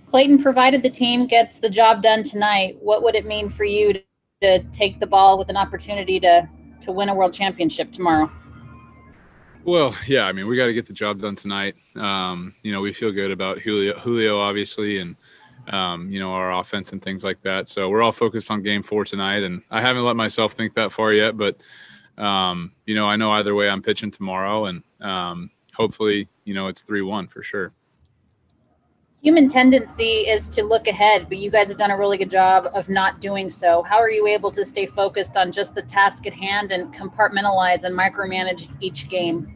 Clayton, provided the team gets the job done tonight, what would it mean for you to take the ball with an opportunity to win a world championship tomorrow? Well, yeah, I mean, we got to get the job done tonight. We feel good about Julio obviously, and our offense and things like that. So we're all focused on Game 4 tonight, and I haven't let myself think that far yet. But I know either way I'm pitching tomorrow, and hopefully, it's 3-1 for sure. Human tendency is to look ahead, but you guys have done a really good job of not doing so. How are you able to stay focused on just the task at hand and compartmentalize and micromanage each game?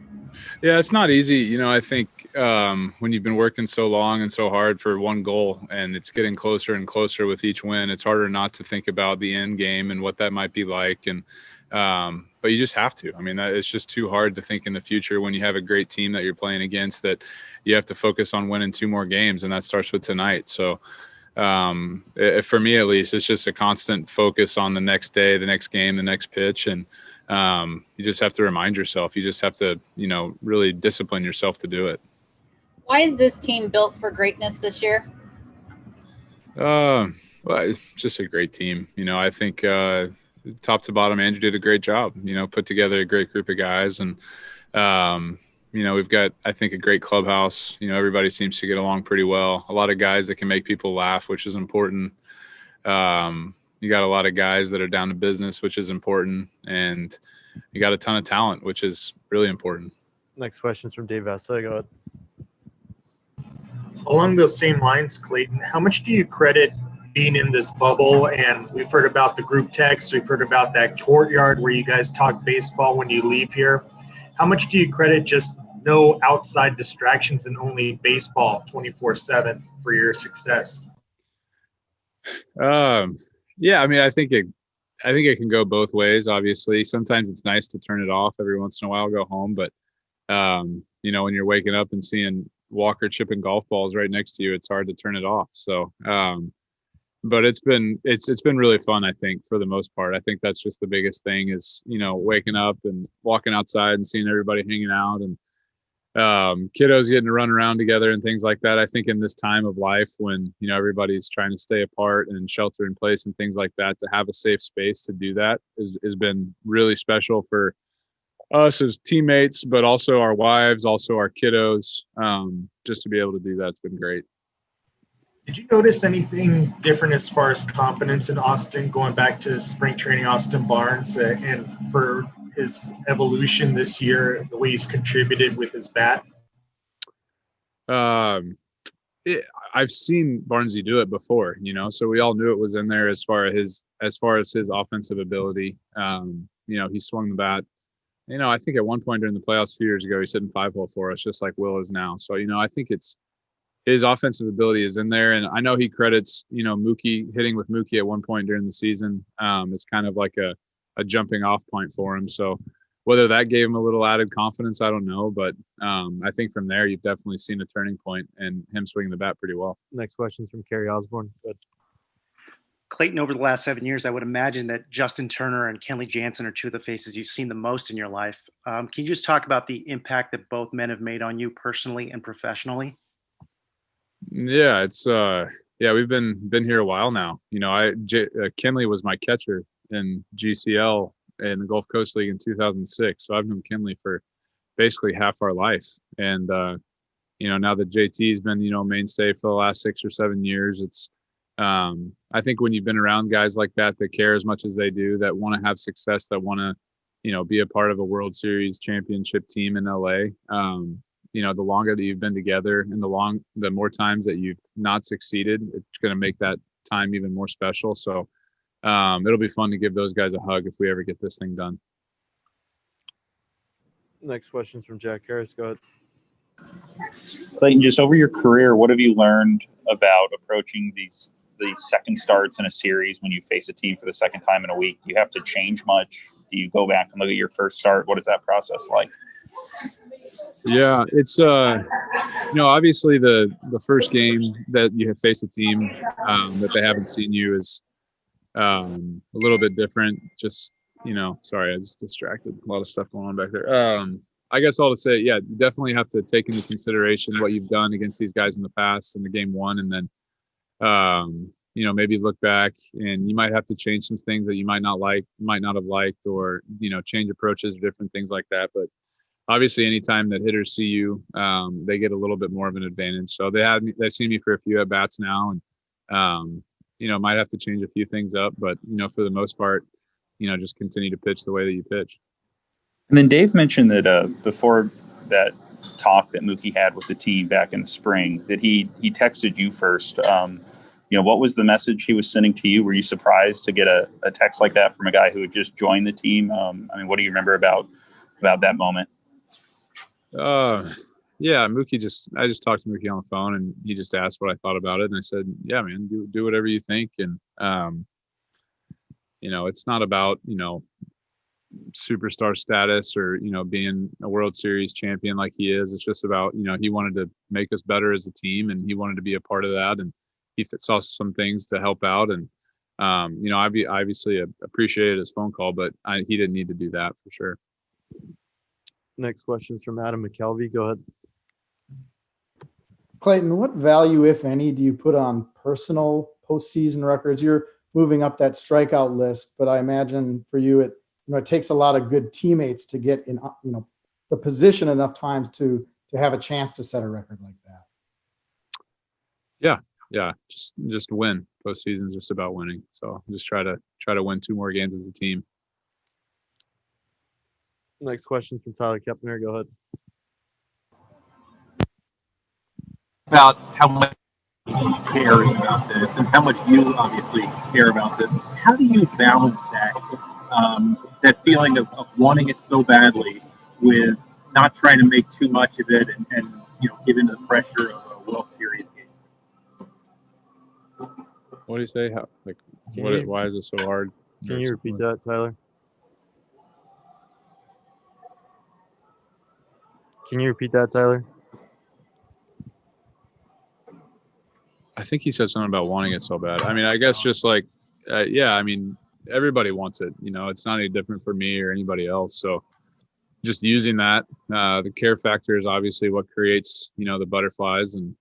Yeah, it's not easy. I think when you've been working so long and so hard for one goal and it's getting closer and closer with each win, it's harder not to think about the end game and what that might be like. And but you just have to. I mean, it's just too hard to think in the future when you have a great team that you're playing against that you have to focus on winning 2 more games, and that starts with tonight. So for me, at least, it's just a constant focus on the next day, the next game, the next pitch. And you just have to remind yourself. You just have to, really discipline yourself to do it. Why is this team built for greatness this year? Well, it's just a great team. I think top to bottom, Andrew did a great job. Put together a great group of guys, and we've got, I think, a great clubhouse. Everybody seems to get along pretty well. A lot of guys that can make people laugh, which is important. You got a lot of guys that are down to business, which is important, and you got a ton of talent, which is really important. Next question is from Dave Vessa. Go ahead. Along those same lines, Clayton, how much do you credit being in this bubble? And we've heard about the group text. We've heard about that courtyard where you guys talk baseball when you leave here. How much do you credit just no outside distractions and only baseball 24/7 for your success? Yeah, I mean, I think it can go both ways. Obviously, sometimes it's nice to turn it off every once in a while, go home. But when you're waking up and seeing Walker chipping golf balls right next to you, it's hard to turn it off. So, but it's been really fun. I think for the most part, I think that's just the biggest thing is waking up and walking outside and seeing everybody hanging out and kiddos getting to run around together and things like that. I think in this time of life when everybody's trying to stay apart and shelter in place and things like that, to have a safe space to do that has been really special for us as teammates, but also our wives, also our kiddos. Just to be able to do that's been great. Did you notice anything different as far as confidence in Austin, going back to spring training, Austin Barnes, and for his evolution this year, the way he's contributed with his bat? I've seen Barnesy do it before, so we all knew it was in there as far as his offensive ability. He swung the bat. I think at one point during the playoffs 2 years ago, he's hitting 5-hole for us, just like Will is now. So, I think it's his offensive ability is in there. And I know he credits, Mookie hitting with Mookie at one point during the season. It's kind of like a jumping off point for him. So whether that gave him a little added confidence, I don't know. But I think from there, you've definitely seen a turning point and him swinging the bat pretty well. Next question is from Kerry Osborne. Good. Clayton, over the last 7 years, I would imagine that Justin Turner and Kenley Jansen are 2 of the faces you've seen the most in your life. Can you just talk about the impact that both men have made on you personally and professionally? Yeah, it's we've been here a while now. Kenley was my catcher in GCL in the Gulf Coast League in 2006. So I've known Kenley for basically half our life. And, now that JT has been, mainstay for the last 6 or 7 years, it's, I think when you've been around guys like that care as much as they do, that want to have success, that want to, be a part of a World Series championship team in LA, the longer that you've been together and the more times that you've not succeeded, it's going to make that time even more special. So it'll be fun to give those guys a hug if we ever get this thing done. Next question is from Jack Harris. Go ahead. Clayton, just over your career, what have you learned about approaching these second starts in a series when you face a team for the second time in a week? Do you have to change much? Do you go back and look at your first start? What is that process like? Yeah, it's obviously the first game that you have faced a team that they haven't seen you is a little bit different. Just sorry, I was distracted. A lot of stuff going on back there. I guess all to say, yeah, you definitely have to take into consideration what you've done against these guys in the past in the game one, and then maybe look back and you might have to change some things that you might not have liked, or, change approaches or different things like that. But obviously anytime that hitters see you, they get a little bit more of an advantage. So they've seen me for a few at bats now, and, might have to change a few things up, but, for the most part, just continue to pitch the way that you pitch. And then Dave mentioned that before that talk that Mookie had with the team back in the spring, that he texted you first. What was the message he was sending to you? Were you surprised to get a text like that from a guy who had just joined the team? What do you remember about that moment? Yeah, I just talked to Mookie on the phone, and he just asked what I thought about it. And I said, yeah, man, do whatever you think. And, it's not about, superstar status or, being a World Series champion like he is. It's just about, he wanted to make us better as a team, and he wanted to be a part of that. And he saw some things to help out. And, I obviously appreciated his phone call, but he didn't need to do that for sure. Next question is from Adam McKelvey. Go ahead. Clayton, what value, if any, do you put on personal postseason records? You're moving up that strikeout list, but I imagine for you, it takes a lot of good teammates to get in, the position enough times to have a chance to set a record like that. Yeah. Just win. Postseason is just about winning. So just try to win 2 more games as a team. Next question is from Tyler Kepner. Go ahead. About how much he cares about this and how much you obviously care about this. How do you balance that that feeling of wanting it so badly with not trying to make too much of it and give into the pressure of a World Series game? What do you say? Why is it so hard? Can you repeat that, Tyler? Can you repeat that, Tyler? I think he said something about wanting it so bad. I guess just like, everybody wants it. It's not any different for me or anybody else. So just using that, the care factor is obviously what creates, the butterflies, and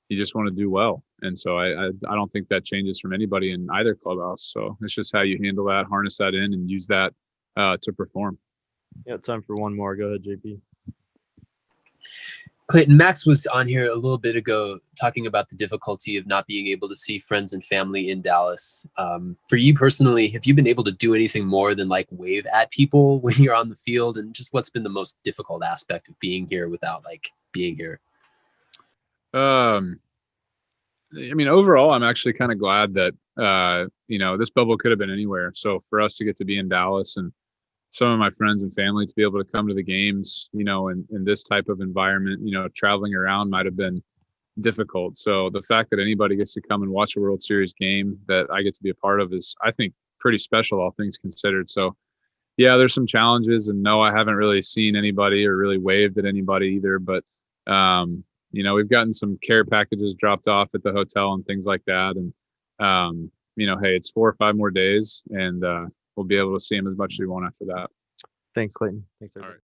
you just want to do well. And so I don't think that changes from anybody in either clubhouse. So it's just how you handle that, harness that in, and use that to perform. Yeah, time for one more. Go ahead, JP. Clayton, Max was on here a little bit ago talking about the difficulty of not being able to see friends and family in Dallas. For you personally, have you been able to do anything more than like wave at people when you're on the field? And just what's been the most difficult aspect of being here without being here? Overall, I'm actually kind of glad that, this bubble could have been anywhere. So for us to get to be in Dallas, and some of my friends and family to be able to come to the games, in this type of environment, traveling around might have been difficult. So the fact that anybody gets to come and watch a World Series game that I get to be a part of is, I think, pretty special, all things considered. So yeah, there's some challenges, and no, I haven't really seen anybody or really waved at anybody either. But, we've gotten some care packages dropped off at the hotel and things like that. And, hey, it's 4 or 5 more days, and we'll be able to see him as much as we want after that. Thanks, Clayton. Thanks, everybody. All right.